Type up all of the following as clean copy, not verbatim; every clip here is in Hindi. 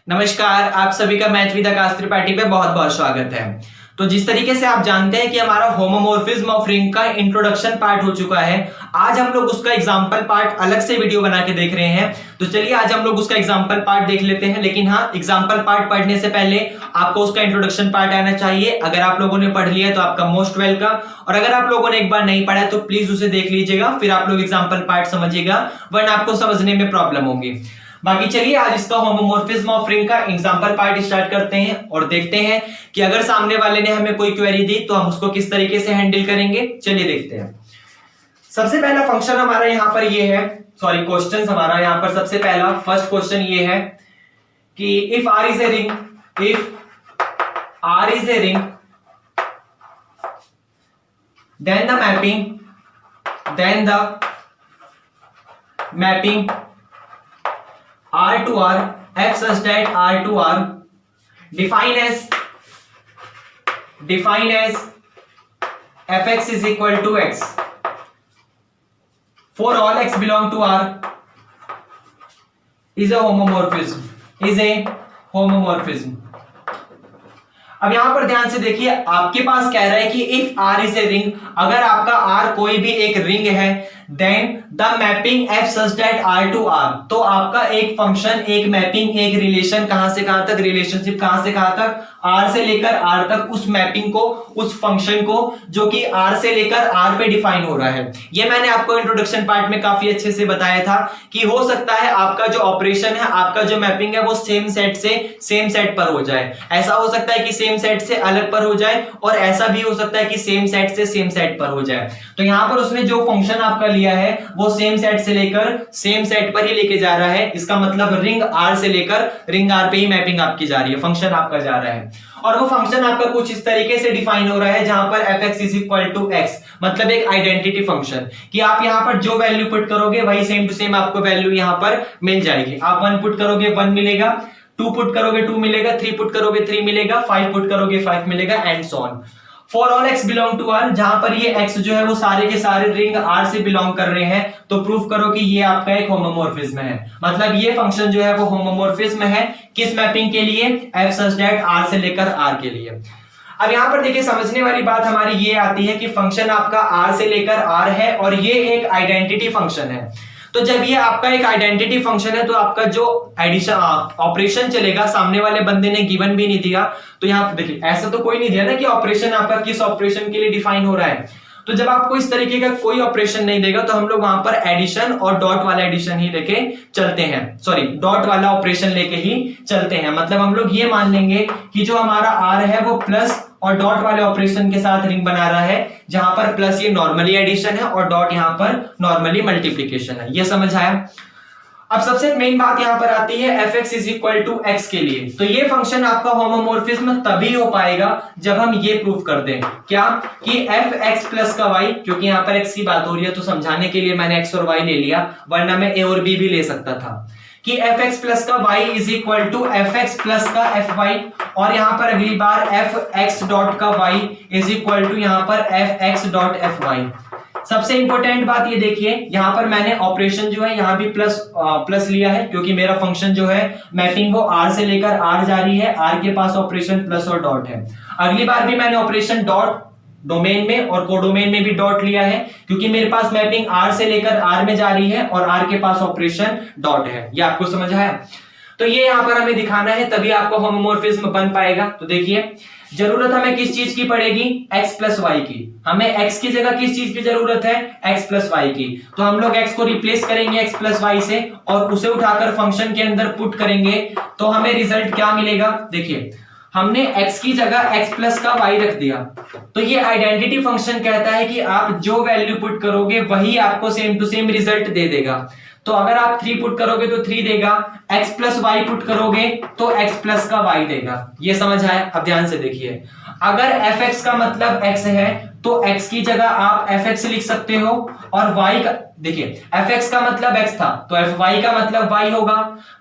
नमस्कार, आप सभी का मैथ विद आकाश त्रिपाठी पे बहुत बहुत स्वागत है। तो जिस तरीके से आप जानते हैं कि हमारा होमोमोर्फिज्म ऑफ रिंग का इंट्रोडक्शन पार्ट हो चुका है, आज हम लोग उसका एग्जांपल पार्ट अलग से वीडियो बना के देख रहे हैं। तो चलिए आज हम लोग उसका एग्जांपल पार्ट देख लेते हैं। लेकिन हाँ, एग्जांपल पार्ट पढ़ने से पहले आपको उसका इंट्रोडक्शन पार्ट आना चाहिए। अगर आप लोगों ने पढ़ लिया तो आपका मोस्ट वेलकम, और अगर आप लोगों ने एक बार नहीं पढ़ा है तो प्लीज उसे देख लीजिएगा, फिर आप लोग एग्जांपल पार्ट समझिएगा, वरना आपको समझने में प्रॉब्लम होगी। बाकी चलिए आज इसका होमोमोर्फिज्म ऑफ रिंग का एग्जांपल पार्ट स्टार्ट करते हैं और देखते हैं कि अगर सामने वाले ने हमें कोई क्वेरी दी तो हम उसको किस तरीके से हैंडल करेंगे। चलिए देखते हैं। सबसे पहला फंक्शन हमारा यहां पर ये है, सॉरी क्वेश्चन हमारा यहां पर सबसे पहला फर्स्ट क्वेश्चन ये है कि if R is a ring, if R is a ring then the mapping R to R f such that R to R define as fx is equal to x for all x belong to R is a homomorphism। अब यहां पर ध्यान से देखिए, आपके पास कह रहा है कि if R is a ring, अगर आपका R कोई भी एक रिंग है, then the mapping f such that R to R, तो आपका एक फंक्शन, एक मैपिंग, एक रिलेशन कहां से कहां तक, रिलेशनशिप कहां से कहां तक, R से लेकर R तक, उस मैपिंग को, उस फंक्शन को जो कि R से लेकर R पे डिफाइन हो रहा है। ये मैंने आपको इंट्रोडक्शन पार्ट में काफी अच्छे से बताया था कि हो सकता है आपका जो ऑपरेशन है, आपका जो मैपिंग है वो सेम सेट से सेम सेट पर हो जाए। ऐसा हो सकता है कि सेम सेट से अलग पर हो जाए, और ऐसा भी हो सकता है कि सेम सेट से सेम सेट पर हो जाए। तो यहां पर उसने जो फंक्शन आपका लिया है वो सेम सेट से लेकर सेम सेट पर ही लेके जा रहा है। इसका मतलब रिंग R से लेकर रिंग R पे ही मैपिंग आपकी जा रही है, फंक्शन आपका जा रहा है। और वो फंक्शन आपका कुछ इस तरीके से डिफाइन हो रहा है जहां पर fx is equal to x, मतलब एक आइडेंटिटी फंक्शन कि आप यहां पर जो वैल्यू पुट करोगे वही सेम टू सेम आपको वैल्यू यहां पर मिल जाएगी। आप 1 पुट करोगे 1 मिलेगा, 2 पुट करोगे 2 मिलेगा, 3 पुट करोगे 3 मिलेगा, 5 पुट करोगे 5 मिलेगा, and so on. For all x belong to R, जहां पर ये x जो है वो सारे के सारे रिंग R से बिलोंग कर रहे हैं, तो प्रूफ करो कि ये आपका एक होमोमोर्फिज्म है। मतलब ये फंक्शन जो है वो होमोमोर्फिज्म है, किस मैपिंग के लिए, f सच दैट R से लेकर R के लिए। अब यहां पर देखिए, समझने वाली बात हमारी ये आती है कि फंक्शन आपका R से लेकर R है और ये एक आइडेंटिटी फंक्शन है। तो जब ये आपका एक आइडेंटिटी फंक्शन है तो आपका जो एडिशन ऑपरेशन चलेगा, सामने वाले बंदे ने गिवन भी नहीं दिया, तो यहां पर देखिए ऐसा तो कोई नहीं दिया ना कि ऑपरेशन आपका किस ऑपरेशन के लिए डिफाइन हो रहा है। तो जब आपको इस तरीके का कोई ऑपरेशन नहीं देगा तो हम लोग वहां पर एडिशन और डॉट वाला एडिशन ही लेके चलते हैं, सॉरी डॉट वाला ऑपरेशन लेके ही चलते हैं। मतलब हम लोग ये मान लेंगे कि जो हमारा R है वो प्लस और डॉट वाले ऑपरेशन के साथ रिंग बना रहा है, जहां पर प्लस ये नॉर्मली एडिशन है और डॉट यहां पर नॉर्मली मल्टीप्लीकेशन है। ये समझ आया। अब सबसे मेन बात यहां पर आती है fx is equal to x के लिए। तो ये फंक्शन आपका होमोमोर्फिज्म तभी हो पाएगा जब हम ये प्रूफ कर दें, क्या कि fx प्लस का y, क्योंकि यहां पर x की बात हो रही है तो समझाने के लिए मैंने x और y ले लिया, वरना मैं a और b भी ले सकता था, कि fx प्लस का y is equal to fx plus का fy, और यहां पर अगली बार fx डॉट का y इज इक्वल टू यहां पर fx डॉट fy। सबसे इंपॉर्टेंट बात ये देखिए, यहां पर मैंने ऑपरेशन जो है यहां भी प्लस लिया है, क्योंकि मेरा फंक्शन जो है मैपिंग वो R से लेकर R जा रही है, R के पास ऑपरेशन प्लस और डॉट है। अगली बार भी मैंने ऑपरेशन डॉट डोमेन में और कोडोमेन में भी डॉट लिया है, क्योंकि मेरे पास मैपिंग R से लेकर R में जा रही है और R के पास ऑपरेशन डॉट है। ये आपको समझ आया। तो ये यहां पर हमें दिखाना है, तभी आपको होमोमोर्फिज्म बन पाएगा। तो देखिए, जरूरत हमें किस चीज की पड़ेगी, x प्लस वाई की। हमें x की जगह किस चीज की जरूरत है, x प्लस वाई की। तो हम लोग x को रिप्लेस करेंगे x प्लस वाई से और उसे उठाकर फंक्शन के अंदर पुट करेंगे, तो हमें रिजल्ट क्या मिलेगा। देखिए, हमने x की जगह x प्लस का y रख दिया, तो ये आइडेंटिटी फंक्शन कहता है कि आप जो वैल्यू पुट करोगे वही आपको सेम टू सेम रिजल्ट दे देगा। तो अगर आप 3 पुट करोगे तो 3 देगा, x प्लस वाई पुट करोगे तो x प्लस का y देगा। ये समझ आया। अब ध्यान से देखिए, अगर fx का मतलब x है तो x की जगह आप fx लिख सकते हो, और y का, देखिए fx का मतलब x था तो fy का मतलब y होगा।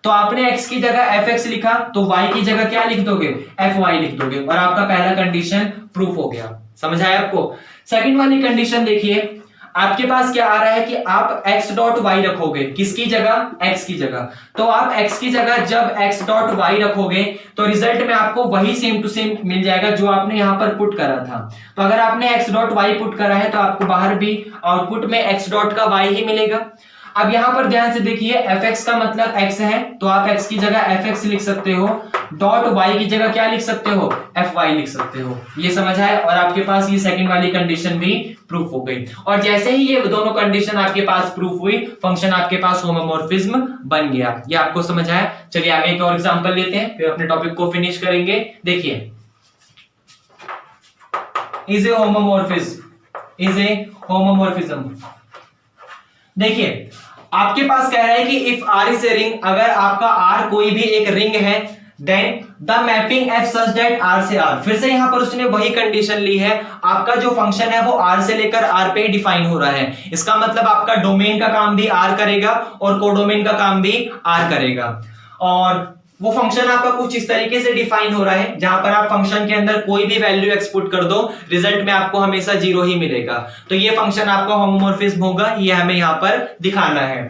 तो आपने x की जगह fx लिखा तो y की जगह क्या लिख दोगे, fy लिख दोगे, और आपका पहला कंडीशन प्रूफ हो गया। समझ आया आपको। सेकंड वाली कंडीशन देखिए, आपके पास क्या आ रहा है कि आप x डॉट वाई रखोगे, किसकी जगह, x की जगह। तो आप x की जगह जब x डॉट वाई रखोगे तो रिजल्ट में आपको वही सेम टू सेम मिल जाएगा जो आपने यहां पर पुट करा था। तो अगर आपने x डॉट वाई पुट करा है तो आपको बाहर भी आउटपुट में x डॉट का y ही मिलेगा। अब यहां पर ध्यान से देखिए, fx का मतलब x है, तो आप x की जगह fx लिख सकते हो, डॉट y की जगह क्या लिख सकते हो, fy लिख सकते हो। ये समझ आए, और आपके पास ये सेकंड वाली कंडीशन भी प्रूफ हो गई। और जैसे ही ये दोनों कंडीशन आपके पास प्रूफ हुई, फंक्शन आपके पास होमोमॉर्फिज्म बन गया। ये आपको समझ आया। चलिए आगे एक और एग्जांपल लेते हैं, फिर अपने टॉपिक को फिनिश करेंगे। देखिए, इज ए होमोमॉर्फिज्म। देखिए, आपके पास कह रहा है कि if R is a ring, अगर आपका R कोई भी एक रिंग है, then the mapping F such that R से R। फिर से यहां पर उसने वही कंडीशन ली है, आपका जो फंक्शन है वो R से लेकर R पे डिफाइन हो रहा है। इसका मतलब आपका डोमेन का काम भी R करेगा और कोडोमेन का काम भी R करेगा। और वो फंक्शन आपका कुछ इस तरीके से डिफाइन हो रहा है, जहां पर आप फंक्शन के अंदर कोई भी वैल्यू एक्सपुट कर दो, रिजल्ट में आपको हमेशा 0 ही मिलेगा। तो ये फंक्शन आपका होमोमॉर्फिज्म होगा, ये हमें यहां पर दिखाना है।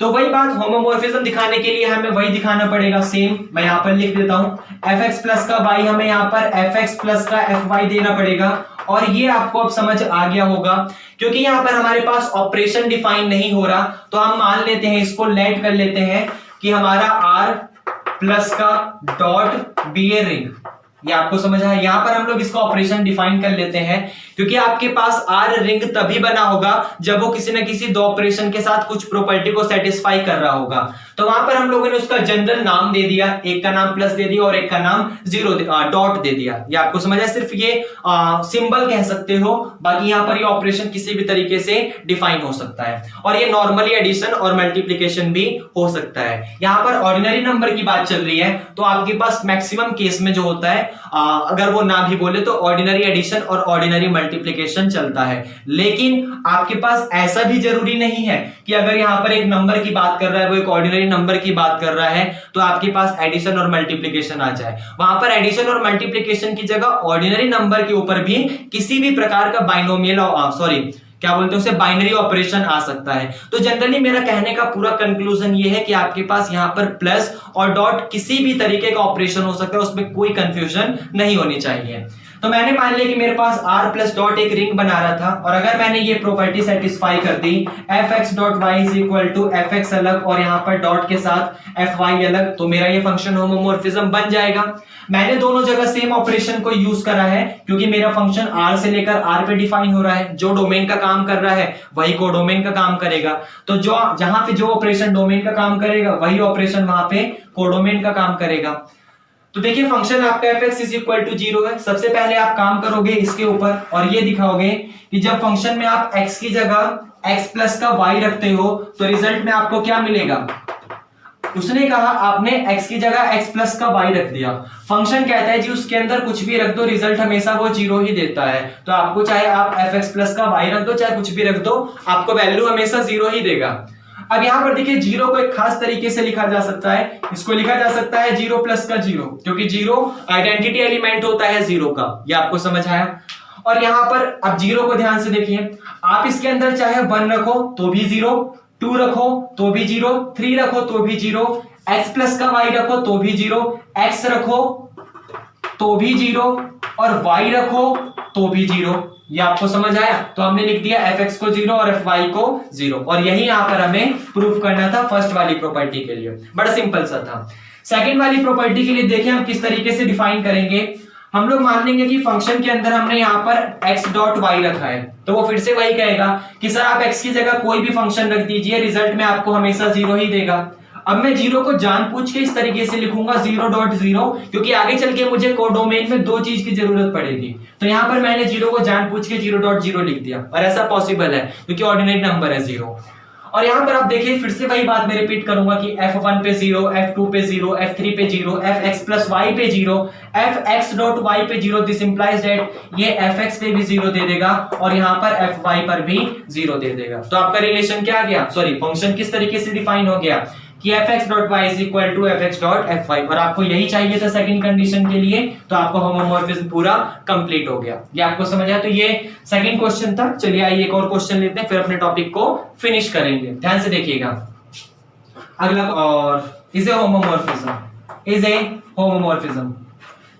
तो वही बात, होमोमॉर्फिज्म दिखाने के लिए हमें वही दिखाना पड़ेगा, सेम मैं यहां पर लिख देता हूं, fx प्लस का y हमें यहां पर fx प्लस का fy देना पड़ेगा। और ये आपको अब समझ आ गया होगा, क्योंकि यहां पर हमारे पास ऑपरेशन डिफाइन नहीं हो रहा, तो हम मान लेते हैं, इसको लेट कर लेते हैं कि हमारा R प्लस का डॉट बी ए रिंग। ये आपको समझ आया। यहां पर हम लोग इसका ऑपरेशन डिफाइन कर लेते हैं, क्योंकि आपके पास R रिंग तभी बना होगा जब वो किसी न किसी दो ऑपरेशन के साथ कुछ प्रॉपर्टी को सेटिस्फाई कर रहा होगा। तो वहां पर हम लोगों ने उसका जनरल नाम दे दिया, एक का नाम प्लस दे दिया और एक का नाम डॉट दे दिया। ये आपको समझ आया। सिर्फ ये सिंबल कह सकते हो, बाकी यहां पर ये ऑपरेशन किसी भी तरीके से डिफाइन हो सकता है। और ये नॉर्मली एडिशन और मल्टीप्लीकेशन भी हो सकता है। यहां पर ऑर्डिनरी नंबर की बात चल रही है, तो आपके पास मैक्सिमम केस में जो होता है, अगर वो ना भी बोले तो ऑर्डिनरी एडिशन और ऑर्डिनरी मल्टीप्लिकेशन चलता है। लेकिन आपके पास ऐसा भी जरूरी नहीं है कि अगर यहां पर एक नंबर की बात कर रहा है, वो एक ऑर्डिनरी नंबर की बात कर रहा है, तो आपके पास एडिशन और मल्टीप्लिकेशन आ जाए। वहां पर एडिशन और मल्टीप्लिकेशन की जगह ऑर्डिनरी नंबर के ऊपर भी किसी भी प्रकार का बाइनोमियल क्या बोलते हैं उसे, बाइनरी ऑपरेशन आ सकता है। तो जनरली मेरा कहने का पूरा कंक्लूजन ये है कि आपके पास यहां पर प्लस और डॉट किसी भी तरीके का ऑपरेशन हो सकता है, उसमें कोई कंफ्यूजन नहीं होनी चाहिए। तो मैंने मान लिया कि मेरे पास R प्लस डॉट एक रिंग बना रहा था, और अगर मैंने ये प्रॉपर्टी सेटिस्फाई कर दी, fx dot y is equal to fx अलग और यहां पर डॉट के साथ fy अलग, तो मेरा ये फंक्शन होमोमॉर्फिज्म बन जाएगा। मैंने दोनों जगह सेम ऑपरेशन को यूज करा है, क्योंकि मेरा फंक्शन R से लेकर R पे डिफाइन हो रहा है। जो डोमेन का काम कर रहा है वही कोडोमेन का काम करेगा। तो जो जहां पे जो ऑपरेशन डोमेन का काम करेगा, वही ऑपरेशन वहां पे कोडोमेन का काम करेगा। तो देखिए, फंक्शन आपका fx इज इक्वल टू 0 है। सबसे पहले आप काम करोगे इसके ऊपर और ये दिखाओगे कि जब फंक्शन में आप x की जगह x प्लस का y रखते हो तो रिजल्ट में आपको क्या मिलेगा। उसने कहा आपने x की जगह x प्लस का y रख दिया, फंक्शन कहता है जी उसके अंदर कुछ भी रख दो, रिजल्ट हमेशा वो 0 ही देता है। तो आपको चाहे आप fx प्लस का y रख दो, चाहे कुछ भी रख दो, आपको वैल्यू हमेशा 0 ही देगा। अब यहां पर देखिए, 0 को एक खास तरीके से लिखा जा सकता है, इसको लिखा जा सकता है 0 प्लस का 0, क्योंकि 0 आइडेंटिटी एलिमेंट होता है 0 का। ये आपको समझ आया। और यहां पर अब 0 को ध्यान से देखिए, आप इसके अंदर चाहे 1 रखो तो भी 0, 2 रखो तो भी 0, 3 रखो तो भी 0, x प्लस का y रखो तो भी 0, x रखो तो भी 0 और y रखो तो भी 0। ये आपको समझ आया। तो हमने लिख दिया fx को 0 और fy को 0, और यही यहां पर हमें प्रूफ करना था फर्स्ट वाली प्रॉपर्टी के लिए। बड़ा सिंपल सा था। सेकंड वाली प्रॉपर्टी के लिए देखिए हम किस तरीके से डिफाइन करेंगे। हम लोग मान लेंगे कि फंक्शन के अंदर हमने यहाँ पर x डॉट y रखा है, तो वो फिर से वही कहेगा कि सर आप x की जगह कोई भी फंक्शन रख दीजिए, रिजल्ट में आपको हमेशा 0 ही देगा। अब मैं 0 को जानबूझ के इस तरीके से लिखूंगा 0.0, क्योंकि आगे चल के मुझे कोडोमेन में दो चीज की जरूरत पड़ेगी। तो यहां पर मैंने 0 को जानबूझ के 0.0 लिख दिया, और ऐसा पॉसिबल है क्योंकि ऑर्डिनरी नंबर है 0। और यहां पर आप देखिए, फिर से वही बात मैं रिपीट करूंगा कि f1 पे 0, f2 पे 0, f3 पे 0, fx प्लस y पे 0, fx डॉट y पे 0। दिस इंप्लाइज दैट ये fx पे भी 0 दे देगा और यहां पर fy पर भी 0 दे देगा। तो आपका रिलेशन क्या आ गया, सॉरी फंक्शन किस तरीके से डिफाइन हो गया कि fx.y is equal to fx.fy, और आपको यही चाहिए था सेकंड कंडीशन के लिए, तो आपको होमोमॉर्फिज्म पूरा कंप्लीट हो गया। ये आपको समझ आया? तो ये सेकंड क्वेश्चन था। चलिए आइए एक और क्वेश्चन लेते हैं, फिर अपने टॉपिक को फिनिश करेंगे। ध्यान से देखिएगा अगला, और इज ए होमोमॉर्फिज्म।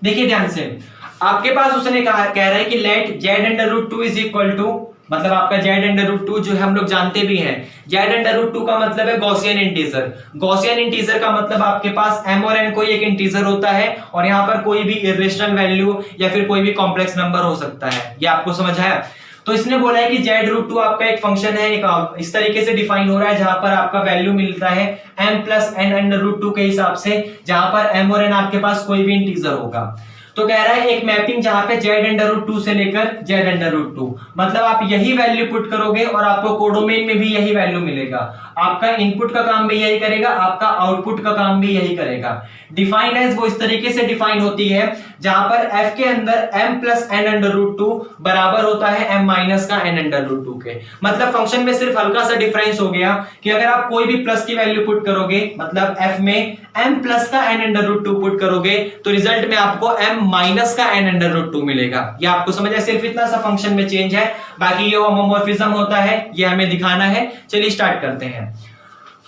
देखिए ध्यान से, आपके पास उसने कहा, कह रहा है कि let Z under root two is equal to, मतलब आपका जेड अंडर रूट टू जो है हम लोग जानते भी हैं, जेड अंडर रूट टू का मतलब है गॉसियन इंटीजर। गॉसियन इंटीजर का मतलब आपके पास m और n कोई एक इंटीजर होता है, और यहाँ पर कोई भी इरेशनल वैल्यू या फिर कोई भी कॉम्प्लेक्स नंबर हो सकता है। ये आपको समझ आया? तो इसने बोला है कि जेड रूट टू आपका एक फंक्शन है, एक इस तरीके से डिफाइन हो रहा है जहां पर आपका वैल्यू मिलता है m plus n under root two के हिसाब से, जहां पर m और n आपके पास कोई भी इंटीजर होगा। तो कह रहा है एक मैपिंग जहां पे जेड अंडर रूट टू से लेकर जेड अंडर रूट टू, मतलब आप यही वैल्यू पुट करोगे और आपको कोडोमेन में भी यही वैल्यू मिलेगा। आपका इनपुट का काम भी यही करेगा, आपका आउटपुट का काम भी यही करेगा। डिफाइन एज वो इस तरीके से डिफाइन होती है जहां पर f के अंदर m plus n under root two बराबर होता है m माइनस का n अंडर रूट टू के। मतलब फंक्शन में सिर्फ हल्का सा डिफरेंस हो गया कि अगर आप कोई भी प्लस की वैल्यू पुट करोगे, मतलब f में m प्लस का n under root two put करोगे, तो रिजल्ट में आपको m माइनस का n अंडर रूट टू मिलेगा। ये आपको समझ है? सिर्फ इतना सा फंक्शन में चेंज है, बाकी ये होमोमॉर्फिज्म होता है, ये हमें दिखाना है। चलिए स्टार्ट करते हैं।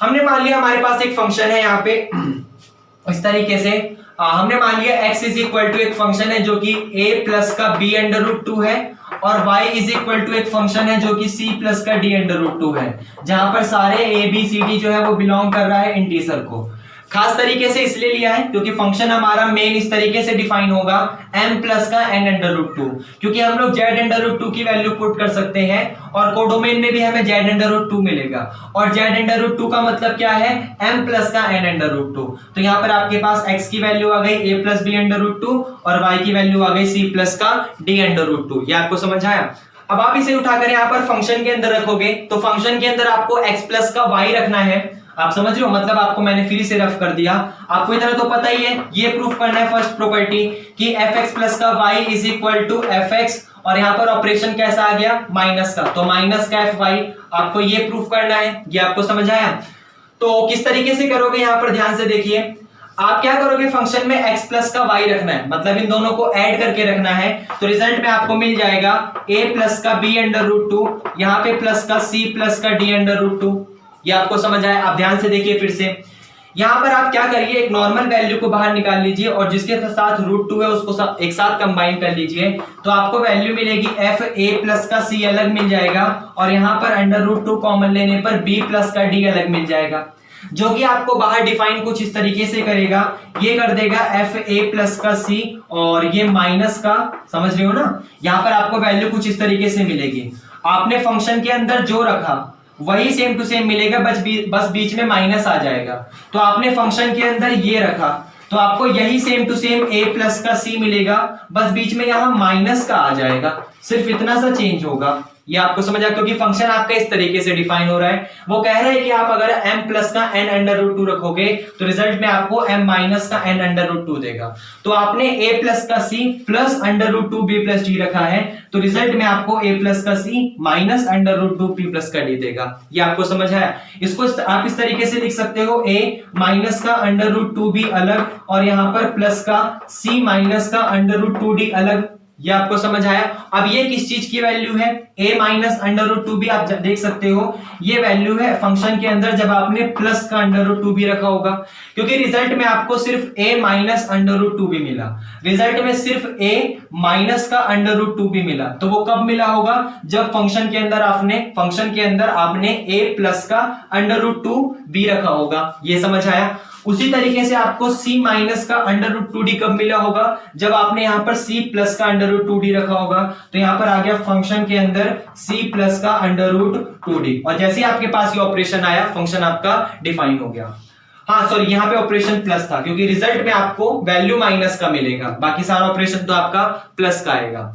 हमने मान लिया हमारे पास एक फंक्शन है यहाँ पे इस तरीके से, हमने मान लिया x इज इक्वल टू एक फंक्शन है जो कि a प्लस का b अंडर रूट टू है, और y इज इक्वल टू एक फंक्शन है जो कि c प्लस का d अंडर रूट टू है, जहां पर सारे a b c d जो है वो बिलोंग कर रहा है इंटीजर को। खास तरीके से इसलिए लिया है क्योंकि फंक्शन हमारा मेन इस तरीके से डिफाइन होगा m प्लस का n अंडर रूट टू, क्योंकि हम लोग z अंडर रूट टू की वैल्यू पुट कर सकते हैं और कोडोमेन में भी हमें z अंडर रूट टू मिलेगा, और z अंडर रूट टू का मतलब क्या है? m प्लस का n अंडर रूट टू। तो यहाँ पर आपके पास x की वैल्यू आ गई a plus b under root two, और y की वैल्यू आ गई c प्लस का d अंडर रूट टू। ये आपको समझ आया? अब आप इसे उठाकर यहाँ पर फंक्शन के अंदर रखोगे, तो फंक्शन के अंदर आपको x प्लस का y रखना है। आप समझ रहे हो? मतलब आपको मैंने फिर से रफ कर दिया, आपको इतना तो पता ही है। ये प्रूफ करना है फर्स्ट प्रॉपर्टी कि fx प्लस का y is equal to fx, और यहाँ पर ऑपरेशन कैसा आ गया? माइनस का, तो माइनस का fy, आपको ये प्रूफ करना है। ये आपको समझ आया? तो किस तरीके से करोगे यहाँ पर ध्यान से देखिए, आप क्या करोगे, फंक्शन में x प्लस का y रखना है, मतलब इन दोनों को ऐड करके रखना है। तो रिजल्ट में आपको मिल जाएगा a प्लस का b अंडर रूट टू, यहाँ पे प्लस का c प्लस का d अंडर रूट टू। ये आपको समझ आया? आप ध्यान से देखिए फिर से, यहां पर आप क्या करिए, एक नॉर्मल वैल्यू को बाहर निकाल लीजिए और जिसके साथ रूट टू है उसको एक साथ कंबाइन कर लीजिए, तो आपको वैल्यू मिलेगी f a प्लस का c अलग मिल जाएगा, और यहां पर अंडर रूट टू कॉमन लेने पर b प्लस का d अलग मिल जाएगा, जो कि आपको बाहर डिफाइन कुछ इस तरीके से करेगा। ये कर देगा f a प्लस का c, और ये माइनस का, समझ रहे हो ना? यहां पर आपको वैल्यू कुछ इस तरीके से मिलेगी। आपने फंक्शन के अंदर जो रखा वही सेम टू सेम मिलेगा, बस बीच में माइनस आ जाएगा। तो आपने फंक्शन के अंदर ये रखा, तो आपको यही same to same a plus का c मिलेगा, बस बीच में यहां माइनस का आ जाएगा, सिर्फ इतना सा चेंज होगा। ये आपको समझ आया? क्योंकि फंक्शन आपका इस तरीके से डिफाइन हो रहा है। वो कह रहे हैं कि आप अगर m प्लस का n अंडर रूट टू रखोगे तो रिजल्ट में आपको m माइनस का n अंडर रूट टू देगा। तो आपने a प्लस का c plus under root two b plus d रखा है, तो रिजल्ट में आपको a प्लस का c minus under root two b plus का d देगा। ये आपको समझ आया? इसको आप इस तरीके से लिख सकते हो, a माइनस का अंडर रूट टू b अलग, और यहाँ पर प्लस का c माइनस का अंडर रूट टू d अलग। ये आपको समझ आया? अब ये किस चीज की वैल्यू है? a minus under root two भी आप देख सकते हो, ये वैल्यू है फंक्शन के अंदर जब आपने प्लस का अंडर रूट टू भी रखा होगा, क्योंकि रिजल्ट में आपको सिर्फ a minus under root two भी मिला, रिजल्ट में सिर्फ a माइनस का अंडर रूट टू भी मिला। तो वो कब मिला होगा? जब फंक्शन के अंदर आपने a प्लस का अंडर रूट टू भी रखा होगा। ये समझ आया? उसी तरीके से आपको c माइनस का अंडर रूट टू डी कब मिला होगा? जब आपने यहाँ पर c प्लस का अंडर रूट टू डी रखा होगा। तो यहाँ पर आ गया फंक्शन के अंदर c प्लस का अंडर रूट टू डी, और जैसे ही आपके पास ये ऑपरेशन आया फंक्शन आपका डिफाइन हो गया। हाँ सॉरी, यहाँ पे ऑपरेशन प्लस था क्योंकि रिजल्ट में आपको वैल्यू माइनस का मिलेगा, बाकी सारा ऑपरेशन तो आपका प्लस का आएगा।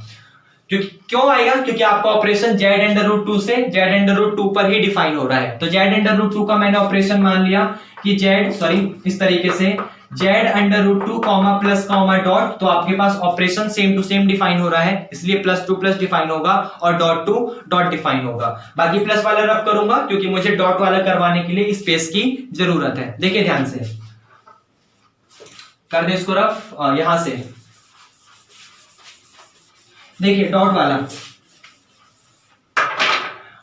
क्यों आएगा? क्योंकि आपका operation Z under root two से जेड अंडर रूट टू पर ही डिफाइन हो रहा है। तो जेड अंडर रूट टू का मैंने ऑपरेशन मान लिया कि इस तरीके से Z under root 2 comma plus comma dot, तो आपके पास operation same to same define हो रहा है, इसलिए प्लस टू प्लस डिफाइन होगा और डॉट टू डॉट डिफाइन होगा। बाकी प्लस वाला रफ करूंगा क्योंकि मुझे डॉट वाला करवाने के लिए स्पेस की जरूरत है। देखिए ध्यान से कर दे इसको रफ, यहां से देखिए डॉट वाला,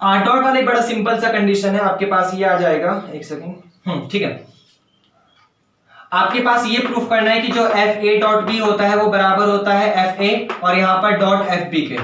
डॉट वाला एक बड़ा सिंपल सा कंडीशन है, आपके पास ये आ जाएगा, एक सेकेंड, ठीक है। आपके पास ये प्रूफ करना है कि जो एफ ए डॉट बी होता है वो बराबर होता है एफ ए और यहां पर डॉट एफ बी के।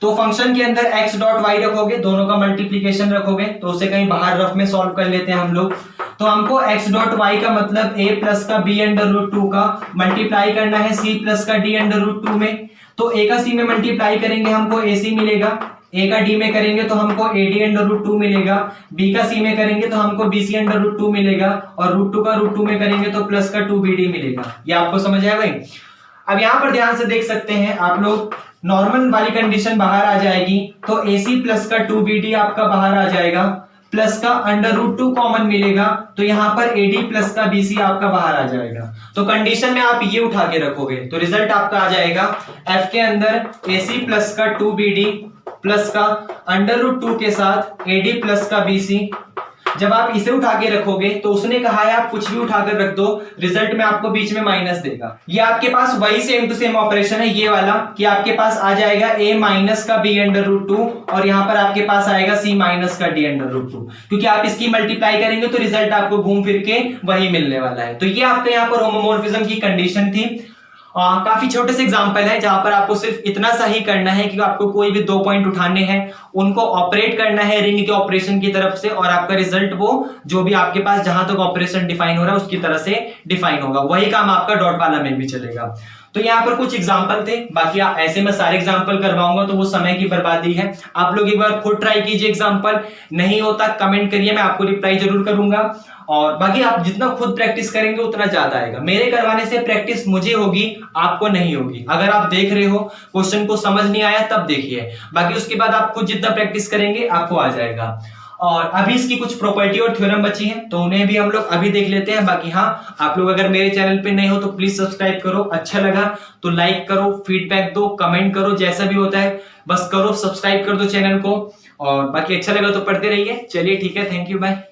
तो फंक्शन के अंदर एक्स डॉट वाई रखोगे, दोनों का मल्टीप्लीकेशन रखोगे, तो उसे कहीं बाहर रफ में सॉल्व कर लेते हैं हम लोग। तो हमको एक्स डॉट वाई का मतलब ए प्लस का बी अंडर रूट 2 का मल्टीप्लाई करना है सी प्लस का डी अंडर रूट 2 में। तो ए का सी में मल्टीप्लाई करेंगे हमको ए सी मिलेगा, ए का डी में करेंगे तो हमको ए डी अंडर रूट 2 मिलेगा, बी का सी में करेंगे तो हमको बी सी अंडर रूट 2 मिलेगा और रूट 2 का रूट 2 में करेंगे तो प्लस का 2 बी डी मिलेगा। ये आपको समझ आया भाई? अब यहां पर ध्यान से देख सकते हैं आप लोग, नॉर्मल वाली कंडीशन बाहर आ जाएगी तो ए सी प्लस का 2 बी डी आपका बाहर आ जाएगा, प्लस का अंडर रूट 2 कॉमन मिलेगा, तो यहां पर एडी प्लस का बीसी आपका बाहर आ जाएगा। तो कंडीशन में आप ये उठा के रखोगे तो रिजल्ट आपका आ जाएगा एफ के अंदर एसी प्लस का 2 बीडी प्लस का अंडर रूट 2 के साथ एडी प्लस का बीसी। जब आप इसे उठा के रखोगे तो उसने कहा है आप कुछ भी उठाकर रख दो, रिजल्ट में आपको बीच में माइनस देगा। ये आपके पास वही सेम टू सेम ऑपरेशन है ये वाला कि आपके पास आ जाएगा a माइनस का b अंडर रूट 2 और यहां पर आपके पास आएगा c माइनस का d अंडर रूट 2, क्योंकि आप इसकी मल्टीप्लाई करेंगे तो रिजल्ट आपको घूम फिर के वही मिलने वाला है। तो ये आपके यहाँ पर होमोमॉर्फिज्म की कंडीशन थी। काफी छोटे से एग्जांपल है जहां पर आपको सिर्फ इतना सा ही करना है कि आपको कोई भी 2 पॉइंट उठाने हैं, उनको ऑपरेट करना है रिंग के ऑपरेशन की तरफ से और आपका रिजल्ट वो जो भी आपके पास जहां तक ऑपरेशन डिफाइन हो रहा है उसकी तरह से डिफाइन होगा। वही काम आपका डॉट वाला में भी चलेगा। तो यहाँ पर कुछ एग्जांपल थे, बाकी ऐसे मैं सारे एग्जांपल करवाऊंगा तो वो समय की बर्बादी है। आप लोग एक बार खुद ट्राई कीजिए, एग्जांपल नहीं होता कमेंट करिए, मैं आपको रिप्लाई जरूर करूंगा। और बाकी आप जितना खुद प्रैक्टिस करेंगे उतना ज्यादा आएगा। मेरे करवाने से प्रैक्टिस मुझे होगी, आपको नहीं होगी। अगर आप देख रहे हो क्वेश्चन को समझ नहीं आया तब देखिए, बाकी उसके बाद आप खुद जितना प्रैक्टिस करेंगे आपको आ जाएगा। और अभी इसकी कुछ प्रॉपर्टी और थ्योरम बची हैं तो उन्हें भी हम लोग अभी देख लेते हैं। बाकी हाँ, आप लोग अगर मेरे चैनल पे नए हो तो प्लीज सब्सक्राइब करो, अच्छा लगा तो लाइक करो, फीडबैक दो, कमेंट करो, जैसा भी होता है बस करो, सब्सक्राइब कर दो चैनल को। और बाकी अच्छा लगा तो पढ़ते रहिए। चलिए ठीक है, थैंक यू, बाय।